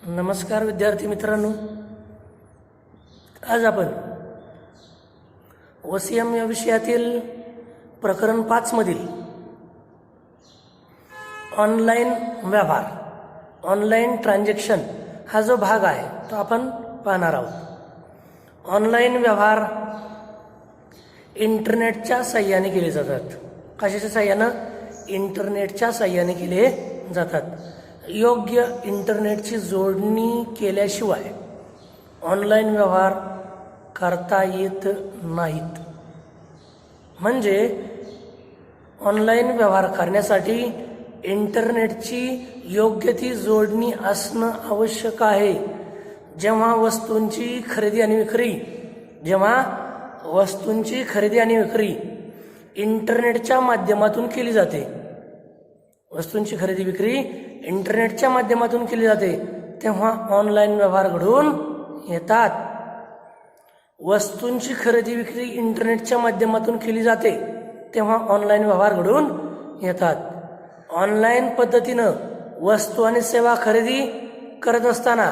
नमस्कार विद्यार्थी मित्रांनो, आज आपण OCM या विषयातील प्रकरण 5 मधील ऑनलाइन व्यवहार, ऑनलाइन ट्रान्झॅक्शन हा जो भाग आहे तो आपण पाहणार आहोत. ऑनलाइन व्यवहार इंटरनेटच्या साहाय्याने केले जातात. कशाच्या साहाय्यानं? इंटरनेटच्या साहाय्याने केले जातात. योग्य इंटरनेटची जोडणी केल्याशिवाय ऑनलाइन व्यवहार करता येत नाहीत. म्हणजे ऑनलाइन व्यवहार करण्यासाठी इंटरनेटची योग्य ती जोडणी असणं आवश्यक आहे. जेव्हा वस्तूंची खरेदी आणि विक्री इंटरनेटच्या माध्यमातून केली जाते, वस्तूंची खरेदी विक्री इंटरनेटच्या माध्यमातून केली जाते, तेव्हा ऑनलाइन व्यवहार घडून येतात. वस्तूंची खरेदी विक्री इंटरनेटच्या माध्यमातून केली जाते तेव्हा ऑनलाइन व्यवहार घडून येतात. ऑनलाइन पद्धतीनं वस्तू आणि सेवा खरेदी करत असताना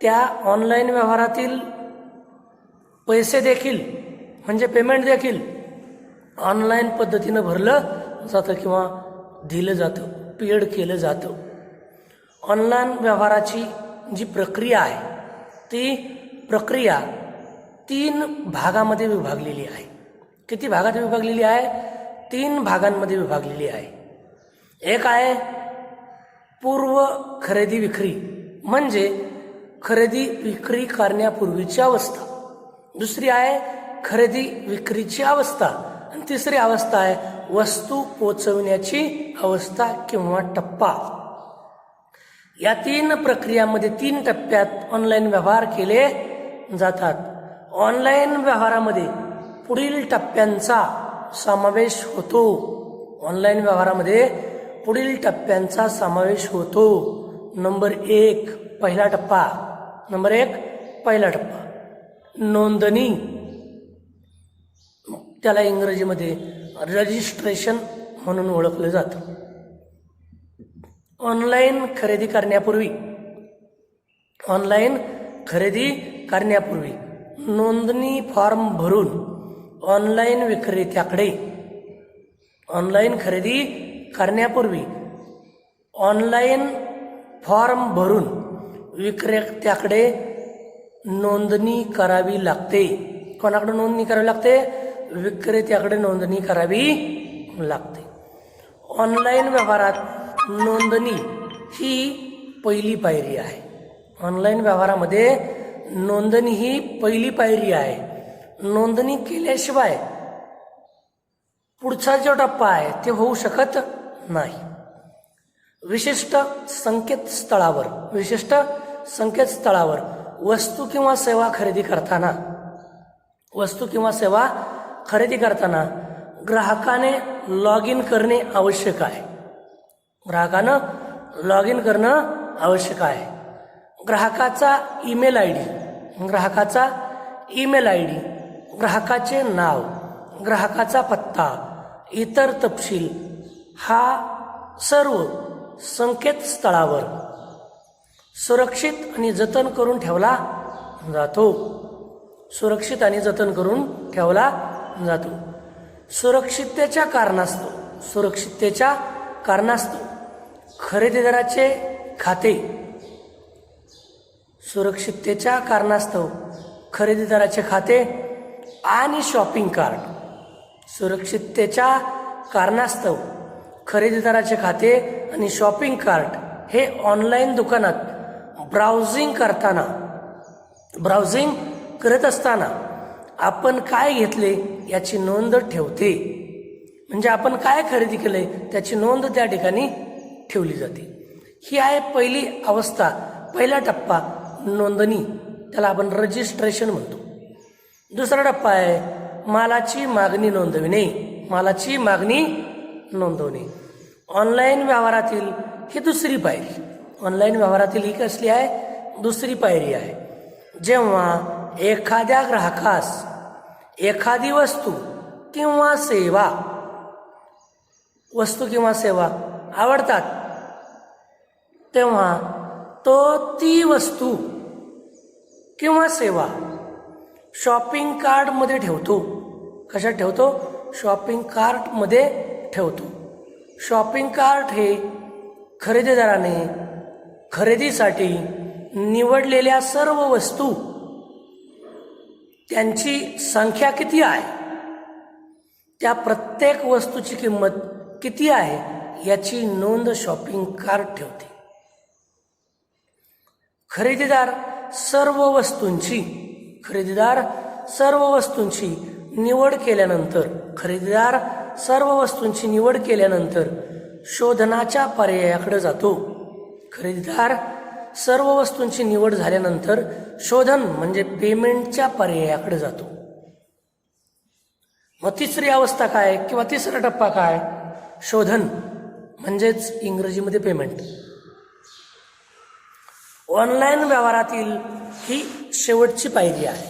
त्या ऑनलाइन व्यवहारातील पैसे देखील म्हणजे पेमेंट देखील ऑनलाइन पद्धतीनं भरलं जातं किंवा दिलं जातं, पेड केलं जातं. ऑनलाइन व्यवहाराची जी प्रक्रिया आहे ती प्रक्रिया 3 भागामध्ये विभागलेली आहे. किती भागात विभागलेली आहे? 3 भागांमध्ये विभागलेली आहे. एक आहे पूर्व खरेदी विक्री, म्हणजे खरेदी विक्री करण्यापूर्वीची अवस्था. दुसरी आहे खरेदी विक्रीची अवस्था आणि तिसरी अवस्था आहे वस्तू पोचवण्याची अवस्था किंवा टप्पा. या 3 प्रक्रियामध्ये 3 टप्प्यात ऑनलाइन व्यवहार केले जातात. ऑनलाइन व्यवहारामध्ये पुढील टप्प्यांचा समावेश होतो. ऑनलाइन व्यवहारामध्ये पुढील टप्प्यांचा समावेश होतो. नंबर 1 पहिला टप्पा नोंदणी. त्याला इंग्रजीमध्ये रजिस्ट्रेशन म्हणून ओळखलं जातं. ऑनलाइन खरेदी करण्यापूर्वी नोंदणी फॉर्म भरून ऑनलाइन विक्रेत्याकडे नोंदणी करावी लागते. कोणाकडे नोंदणी करावी लागते? विक्रेत्याकडे नोंदणी करावी लागते. ऑनलाइन व्यवहारात नोंदणी ही पहिली पायरी आहे. ऑनलाइन व्यवहारामध्ये नोंदणी ही पहिली पायरी आहे. नोंदणी केल्याशिवाय पुढचा जो टप्पा आहे ते होऊ शकत नाही. विशिष्ट संकेतस्थळावर वस्तू किंवा सेवा खरेदी करताना ग्राहकाने लॉग इन करणे आवश्यक आहे. ग्राहकाचा ईमेल आय डी, ग्राहकाचे नाव, ग्राहकाचा पत्ता, इतर तपशील हा सर्व संकेतस्थळावर सुरक्षित आणि जतन करून ठेवला जातो. सुरक्षिततेच्या कारणास्तव खरेदीदाराचे खाते आणि शॉपिंग कार्ट हे ऑनलाइन दुकानात ब्राउझिंग करत असताना आपण काय घेतले याची नोंद ठेवते. म्हणजे आपण काय खरेदी केले त्याची नोंद त्या ठिकाणी ठेवली जाते. ही आहे पहिली अवस्था, पहिला टप्पा नोंदणी. त्याला आपण रजिस्ट्रेशन म्हणतो. दुसरा टप्पा आहे मालाची मागणी नोंदवणे. ऑनलाइन व्यवहारातील ही दुसरी पायरी. ही कसली आहे? दुसरी पायरी आहे. जेव्हा एखाद्या ग्राहकास एखादी वस्तू किंवा सेवा आवडतात तेव्हा तो ती वस्तू किंवा सेवा शॉपिंग कार्टमध्ये ठेवतो. कशात ठेवतो? शॉपिंग कार्टमध्ये ठेवतो. शॉपिंग कार्ट हे खरेदीदाराने खरेदीसाठी निवडलेल्या सर्व वस्तू त्यांची संख्या किती आहे, त्या प्रत्येक वस्तूची किंमत किती आहे याची नोंद शॉपिंग कार्ट ठेवते. खरेदीदार सर्व वस्तूंची निवड केल्यानंतर शोधनाच्या पर्यायाकडे जातो. खरेदीदार सर्व वस्तूंची निवड झाल्यानंतर शोधन म्हणजे पेमेंटच्या पर्यायाकडे जातो. मग तिसरी अवस्था काय किंवा तिसरा टप्पा काय? शोधन म्हणजेच इंग्रजीमध्ये पेमेंट. ऑनलाईन व्यवहारातील ही शेवटची पायरी आहे.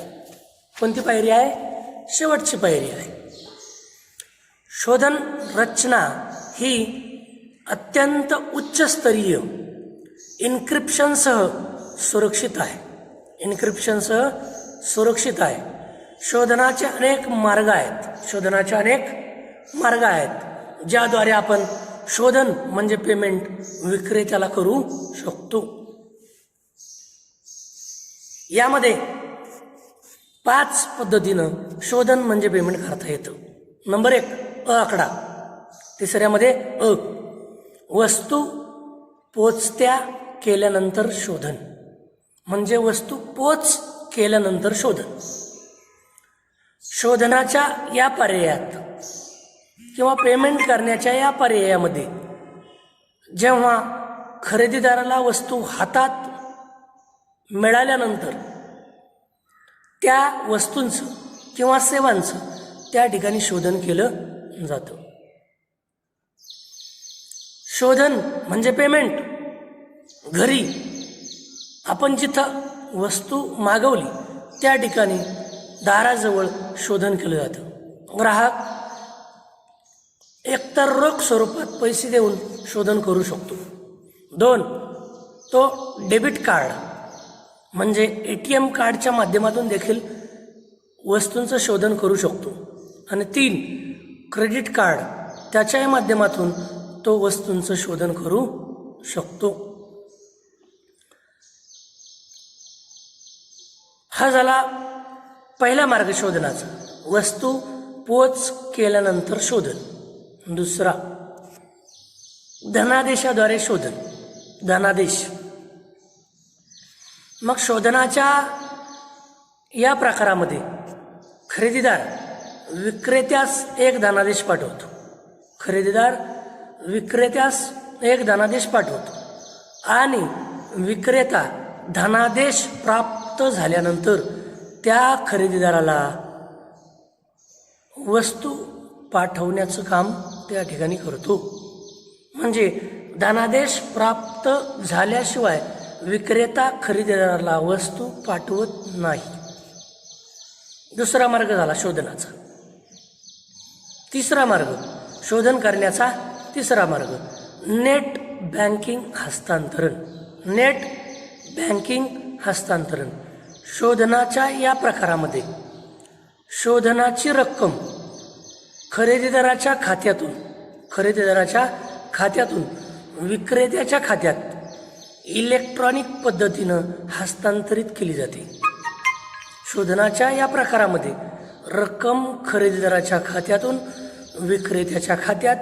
कोणती पायरी आहे? शेवटची पायरी आहे. शोधन रचना ही अत्यंत उच्चस्तरीय इन्क्रिप्शनसह सुरक्षित आहे. शोधनाचे अनेक मार्ग आहेत ज्याद्वारे आपण शोधन म्हणजे पेमेंट विक्रेत्याला करू शकतो. यामध्ये 5 पद्धतीनं शोधन म्हणजे पेमेंट करता येतं. नंबर 1 आकडा. तिसऱ्यामध्ये वस्तू पोचत्या केल्यानंतर शोधन म्हणजे वस्तू पोच केल्यानंतर शोधन. शोधनाच्या या पर्यायात किंवा पेमेंट करण्याच्या या पर्यायामध्ये जेव्हा खरेदीदाराला वस्तू हातात मिळाल्यानंतर त्या वस्तूंचं किंवा सेवांचं त्या ठिकाणी शोधन केलं जातं. शोधन म्हणजे पेमेंट. घरी आपण जिथं वस्तू मागवली त्या ठिकाणी दाराजवळ शोधन केलं जातं. ग्राहक एकतर रोख स्वरूपात पैसे देऊन शोधन करू शकतो. 2 तो डेबिट कार्ड म्हणजे ATM कार्डच्या माध्यमातून देखील वस्तूंचं शोधन करू शकतो. आणि 3 क्रेडिट कार्ड, त्याच्याही माध्यमातून तो वस्तूंचं शोधन करू शकतो. हा झाला पहिला मार्ग शोधनाचा, वस्तू पोच केल्यानंतर शोधन. दुसरा धनादेशाद्वारे शोधन. धनादेश. मग शोधनाच्या या प्रकारामध्ये खरेदीदार विक्रेत्यास एक धनादेश पाठवतो आणि विक्रेता धनादेश प्राप्त झाल्यानंतर त्या खरेदीदाराला वस्तू पाठवण्याचं काम त्या ठिकाणी करतो. म्हणजे धनादेश प्राप्त झाल्याशिवाय विक्रेता खरेदीदाराला वस्तू पाठवत नाही. दुसरा मार्ग झाला शोधनाचा. तिसरा मार्ग, शोधन करण्याचा तिसरा मार्ग, नेट बँकिंग हस्तांतरण. शोधनाच्या या प्रकारामध्ये शोधनाची रक्कम खरेदीदाराच्या खात्यातून विक्रेत्याच्या खात्यात इलेक्ट्रॉनिक पद्धतीनं हस्तांतरित केली जाते. शोधनाच्या या प्रकारामध्ये रक्कम खरेदीदाराच्या खात्यातून विक्रेत्याच्या खात्यात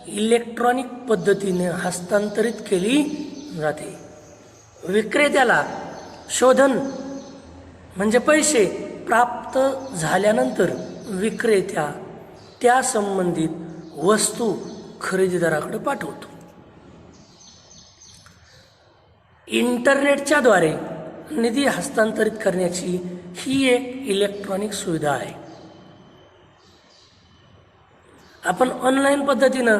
इलेक्ट्रॉनिक पद्धतीने हस्तांतरित केली जाते. विक्रेत्याला शोधन म्हणजे पैसे प्राप्त झाल्यानंतर विक्रेत्या त्या संबंधित वस्तू खरेदीदाराकडे पाठवतो. इंटरनेटच्या द्वारे निधी हस्तांतरित करण्याची ही एक इलेक्ट्रॉनिक सुविधा आहे. आपण ऑनलाईन पद्धतीनं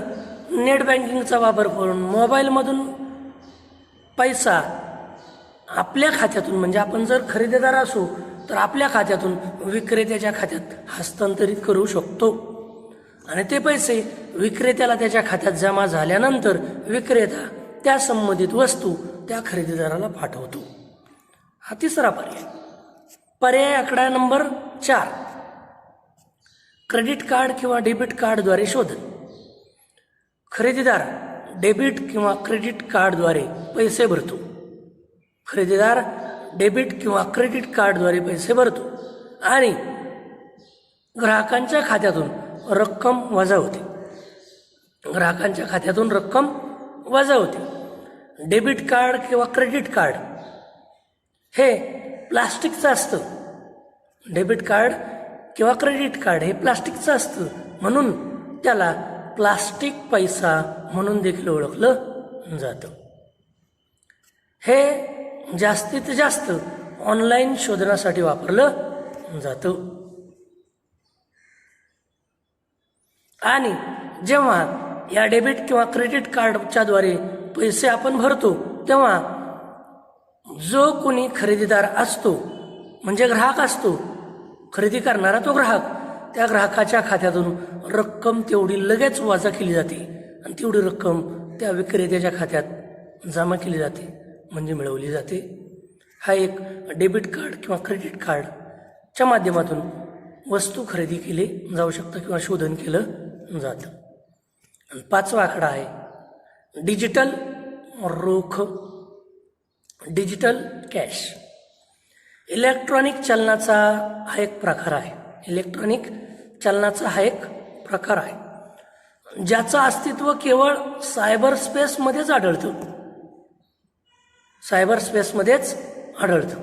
नेट बँकिंगचा वापर करून मोबाईलमधून पैसा आपल्या खात्यातून, म्हणजे आपण जर खरेदीदार असू तर आपल्या खात्यातून विक्रेत्याच्या खात्यात हस्तांतरित करू शकतो. आणि ते पैसे विक्रेत्याला त्याच्या खात्यात जमा झाल्यानंतर विक्रेता त्या संबंधित वस्तू त्या खरेदीदाराला पाठवतो. हा तिसरा पर्याय. पर्याय आकडा नंबर 4, क्रेडिट कार्ड किंवा डेबिट कार्डद्वारे शोधन. खरेदीदार डेबिट किंवा क्रेडिट कार्डद्वारे पैसे भरतो. खरेदीदार डेबिट किंवा क्रेडिट कार्डद्वारे पैसे भरतो आणि ग्राहकांच्या खात्यातून रक्कम वजा होते. ग्राहकांच्या खात्यातून रक्कम वजा होते. डेबिट कार्ड किंवा क्रेडिट कार्ड हे प्लास्टिकचं असतं. डेबिट कार्ड किंवा क्रेडिट कार्ड हे प्लास्टिकचं असतं, म्हणून त्याला प्लास्टिक पैसा म्हणून देखील ओळखलं जातं. हे जास्तीत जास्त ऑनलाईन शोधण्यासाठी वापरलं जातं. आणि जेव्हा या डेबिट किंवा क्रेडिट कार्डच्याद्वारे पैसे आपण भरतो तेव्हा जो कोणी खरेदीदार असतो म्हणजे ग्राहक असतो, खरेदी करणारा तो ग्राहक, त्या ग्राहकाच्या खात्यातून रक्कम तेवढी लगेच वजा केली जाते आणि तेवढी रक्कम त्या विक्रेत्याच्या खात्यात जमा केली जाते म्हणजे मिळवली जाते. हा एक डेबिट कार्ड किंवा क्रेडिट कार्डच्या माध्यमातून वस्तू खरेदी केली जाऊ शकतं किंवा शोधन केलं जातं. आणि 5वा आकडा आहे डिजिटल रोख, डिजिटल कॅश. इलेक्ट्रॉनिक चलनाचा हा एक प्रकार आहे. इलेक्ट्रॉनिक चलनाचा हा एक प्रकार आहे ज्याचं अस्तित्व केवळ सायबर स्पेसमध्येच आढळतं. सायबर स्पेसमध्येच आढळतं.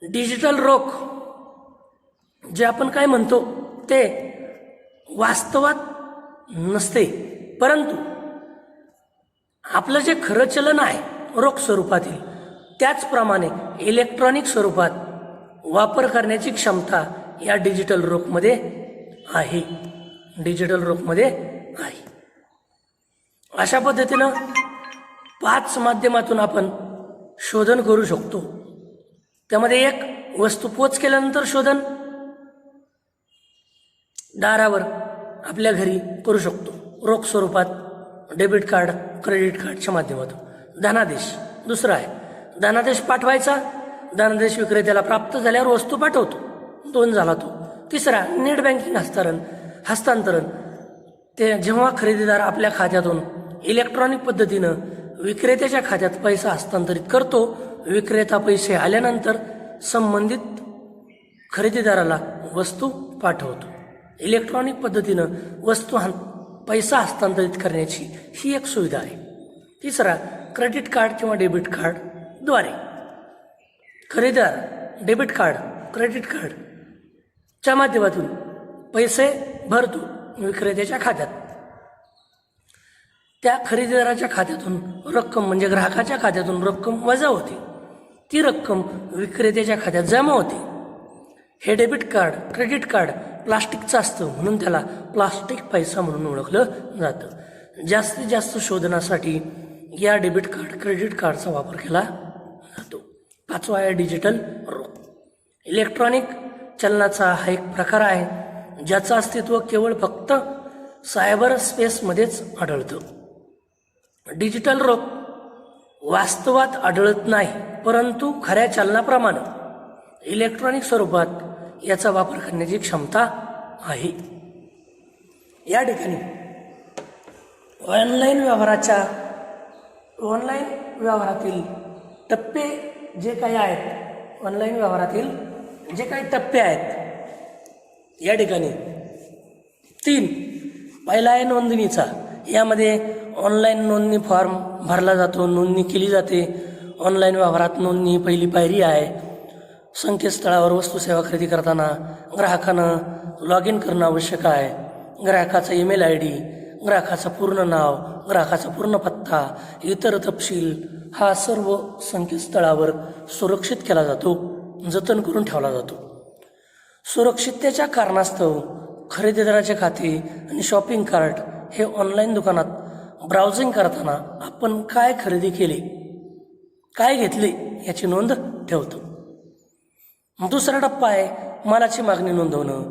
डिजिटल रोख जे आपण काय म्हणतो ते वास्तवात नसते, परंतु आपलं जे खरं चलन आहे रोख स्वरूपातील त्याचप्रमाणे इलेक्ट्रॉनिक स्वरूपात वापर करण्याची क्षमता या डिजिटल रोखमध्ये आहे. डिजिटल रोखमध्ये आहे. अशा पद्धतीनं 5 माध्यमातून आपण शोधन करू शकतो. त्यामध्ये एक वस्तू पोच केल्यानंतर शोधन दारावर आपल्या घरी करू शकतो रोख स्वरूपात डेबिट कार्ड क्रेडिट कार्डच्या माध्यमातून. धनादेश दुसरा आहे. धनादेश पाठवायचा, धनादेश विक्रेत्याला प्राप्त झाल्यावर वस्तू पाठवतो, 2 झाला तो. तिसरा नेट बँकिंग हस्तांतरण. ते जेव्हा खरेदीदार आपल्या खात्यातून इलेक्ट्रॉनिक पद्धतीनं विक्रेत्याच्या खात्यात पैसा हस्तांतरित करतो, विक्रेता पैसे आल्यानंतर संबंधित खरेदीदाराला वस्तू पाठवतो. इलेक्ट्रॉनिक पद्धतीनं पैसा हस्तांतरित करण्याची ही एक सुविधा आहे. तिसरा क्रेडिट कार्ड किंवा डेबिट कार्डद्वारे खरेदीदार डेबिट कार्ड क्रेडिट कार्डच्या माध्यमातून पैसे भरतो विक्रेत्याच्या खात्यात. त्या खरेदीदाराच्या खात्यातून रक्कम म्हणजे ग्राहकाच्या खात्यातून रक्कम वजा होते, ती रक्कम विक्रेत्याच्या खात्यात जमा होते. हे डेबिट कार्ड क्रेडिट कार्ड प्लास्टिकचं असतं म्हणून त्याला प्लास्टिक पैसा म्हणून ओळखलं जातं. जास्तीत जास्त शोधनासाठी या डेबिट कार्ड क्रेडिट कार्डचा वापर केला जातो. 5वा आहे डिजिटल रोख. इलेक्ट्रॉनिक चलनाचा हा एक प्रकार आहे ज्याचं अस्तित्व केवळ फक्त सायबर स्पेसमध्येच आढळतं. डिजिटल रोख वास्तवात आढळत नाही, परंतु खऱ्या चलनाप्रमाणे इलेक्ट्रॉनिक स्वरूपात याचा वापर करण्याची क्षमता आहे. या ठिकाणी ऑनलाईन व्यवहारातील टप्पे जे काही आहेत, ऑनलाईन व्यवहारातील जे काही टप्पे आहेत या ठिकाणी 3. पहिला आहे नोंदणीचा. यामध्ये ऑनलाईन नोंदणी फॉर्म भरला जातो, नोंदणी केली जाते. ऑनलाईन व्यवहारात नोंदणी पहिली पायरी आहे. संकेतस्थळावर वस्तू सेवा खरेदी करताना ग्राहकानं लॉग इन करणं आवश्यक आहे. ग्राहकाचा ईमेल ID, ग्राहकाचं पूर्ण नाव, ग्राहकाचा पूर्ण पत्ता, इतर तपशील हा सर्व संकेतस्थळावर सुरक्षित केला जातो, जतन करून ठेवला जातो. सुरक्षिततेच्या कारणास्तव खरेदीदाराचे खाते आणि शॉपिंग कार्ट हे ऑनलाईन दुकानात ब्राउझिंग करताना आपण काय खरेदी केले, काय घेतले याची नोंद ठेवतो. दुसरा टप्पा आहे मालाची मागणी नोंदवणं.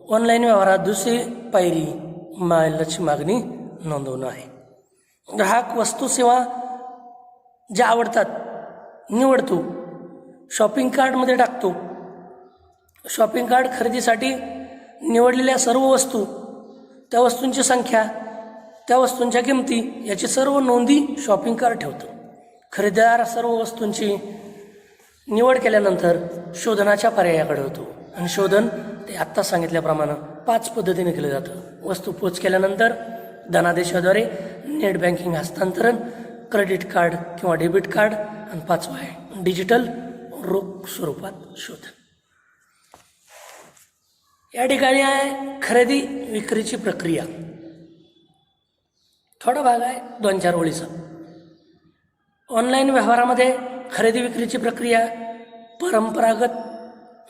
ऑनलाईन व्यवहारात दुसरी पायरी मालाची मागणी नोंदवणं आहे. ग्राहक वस्तू सेवा ज्या आवडतात निवडतो, शॉपिंग कार्टमध्ये टाकतो. शॉपिंग कार्ट खरेदीसाठी निवडलेल्या सर्व वस्तू, त्या वस्तूंची संख्या, त्या वस्तूंच्या किमती याची सर्व नोंदी शॉपिंग कार्ट ठेवतो. खरेदीदार सर्व वस्तूंची निवड केल्यानंतर शोधनाच्या पर्यायाकडे होतो आणि शोधन ते आत्ता सांगितल्याप्रमाणे 5 पद्धतीने केलं जातं. वस्तू पोच केल्यानंतर धनादेशाद्वारे, नेट बँकिंग हस्तांतरण, क्रेडिट कार्ड किंवा डेबिट कार्ड आणि 5वा आहे डिजिटल रोख स्वरूपात शोधन. या ठिकाणी आहे खरेदी विक्रीची प्रक्रिया. थोडा भाग आहे 2-4 ओळीचा. ऑनलाईन व्यवहारामध्ये खरेदी विक्रीची प्रक्रिया परंपरागत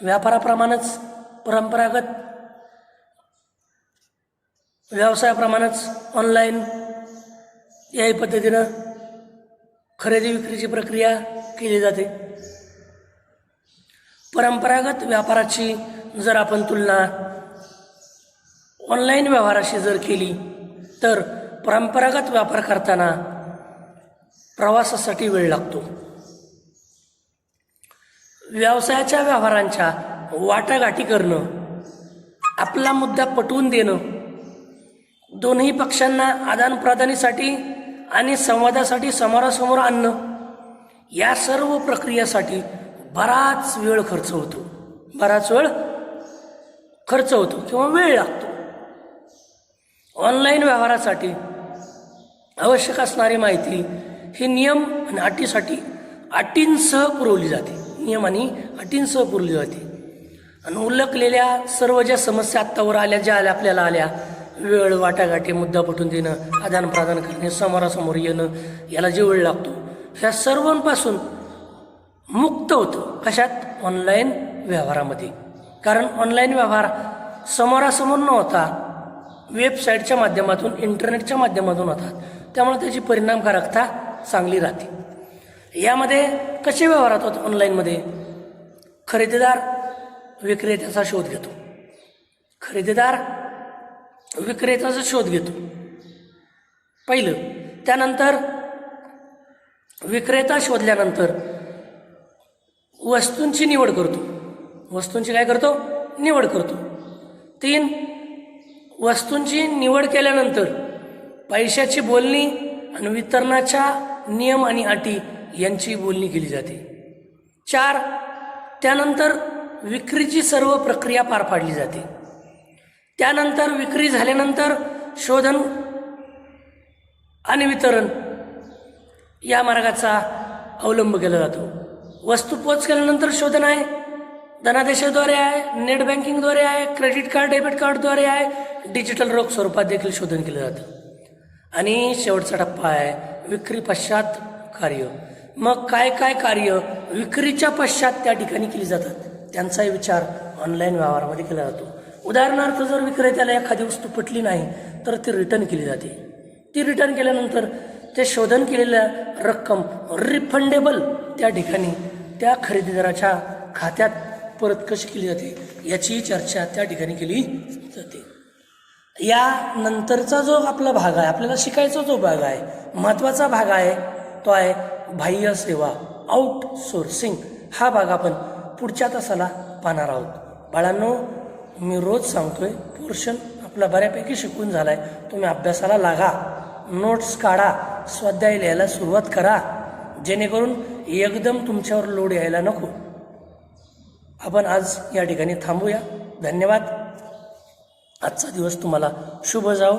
व्यापाराप्रमाणेच, परंपरागत व्यवसायाप्रमाणेच ऑनलाईन याही पद्धतीनं खरेदी विक्रीची प्रक्रिया केली जाते. परंपरागत व्यापाराची जर आपण तुलना ऑनलाईन व्यवहाराशी जर केली तर परंपरागत व्यापार करताना प्रवासासाठी वेळ लागतो. व्यवसायाच्या व्यवहारांच्या वाटाघाटी करणं, आपला मुद्दा पटवून देणं, दोन्ही पक्षांना आदानप्रदानीसाठी आणि संवादासाठी समोरासमोर आणणं, या सर्व प्रक्रियेसाठी बराच वेळ खर्च होतो किंवा वेळ लागतो. ऑनलाईन व्यवहारासाठी आवश्यक असणारी माहिती ही नियम आणि अटींसह पुरवली जाते. नियम आणि अटींसह पुरवली जाते. आणि उल्लेखलेल्या सर्व ज्या समस्या आत्तावर आल्या, ज्या आपल्याला आल्या, वेळ, वाटाघाटी, मुद्दा पटवून देणं, आदानप्रदान करणे, समोरासमोर येणं, याला जे वेळ लागतो, ह्या सर्वांपासून मुक्त होतं. कशात? ऑनलाईन व्यवहारामध्ये. कारण ऑनलाईन व्यवहार समोरासमोर न होता वेबसाईटच्या माध्यमातून, इंटरनेटच्या माध्यमातून होतात. त्यामुळे त्याची परिणामकारकता चांगली राहते. यामध्ये कसे व्यवहार होतात ऑनलाईनमध्ये? खरेदीदार विक्रेत्याचा शोध घेतो. पहिलं. त्यानंतर विक्रेता शोधल्यानंतर वस्तूंची निवड करतो. निवड करतो. 3. वस्तूंची निवड केल्यानंतर पैशाची बोलणी आणि वितरणाच्या नियम आणि अटी यांची बोलणी केली जाते. 4. त्यानंतर विक्रीची सर्व प्रक्रिया पार पाडली जाते. त्यानंतर विक्री झाल्यानंतर शोधन आणि वितरण या मार्गाचा अवलंब केला जातो. वस्तू पोच केल्यानंतर शोधन आहे, धनादेशाद्वारे आहे, नेट बँकिंगद्वारे आहे, क्रेडिट कार्ड, डेबिट कार्डद्वारे आहे, डिजिटल रोख स्वरूपात देखील शोधन केलं जातं. आणि शेवटचा टप्पा आहे विक्री पश्चात कार्य. मग काय कार्य विक्रीच्या पश्चात त्या ठिकाणी केली जातात, त्यांचाही विचार ऑनलाईन व्यवहारामध्ये केला जातो. उदाहरणार्थ, जर विक्रेत्याला एखादी वस्तू पटली नाही तर ती रिटर्न केली जाते. ती रिटर्न केल्यानंतर ते शोधन केलेल्या रक्कम रिफंडेबल त्या ठिकाणी त्या खरेदीदाराच्या खात्यात परत कशी केली जाते याची चर्चा त्या ठिकाणी केली जाते. या नंतरचा जो आपला भाग आहे, आपल्याला शिकायचा जो भाग आहे, महत्त्वाचा भाग आहे, तो आहे बाह्य सेवा, आउटसोर्सिंग. हा भाग आपण पुढच्या तासाला पाहणार आहोत. बाळांनो, मी रोज सांगतोय, पोर्शन आपला बऱ्यापैकी शिकून झालाय. तुम्ही अभ्यासाला लागा, नोट्स काढा, स्वाध्याय लिहायला सुरुवात करा, जेणेकरून एकदम तुमच्यावर लोड यायला नको. आपण आज या ठिकाणी थांबूया. धन्यवाद. आजचा दिवस तुम्हाला शुभ जाओ.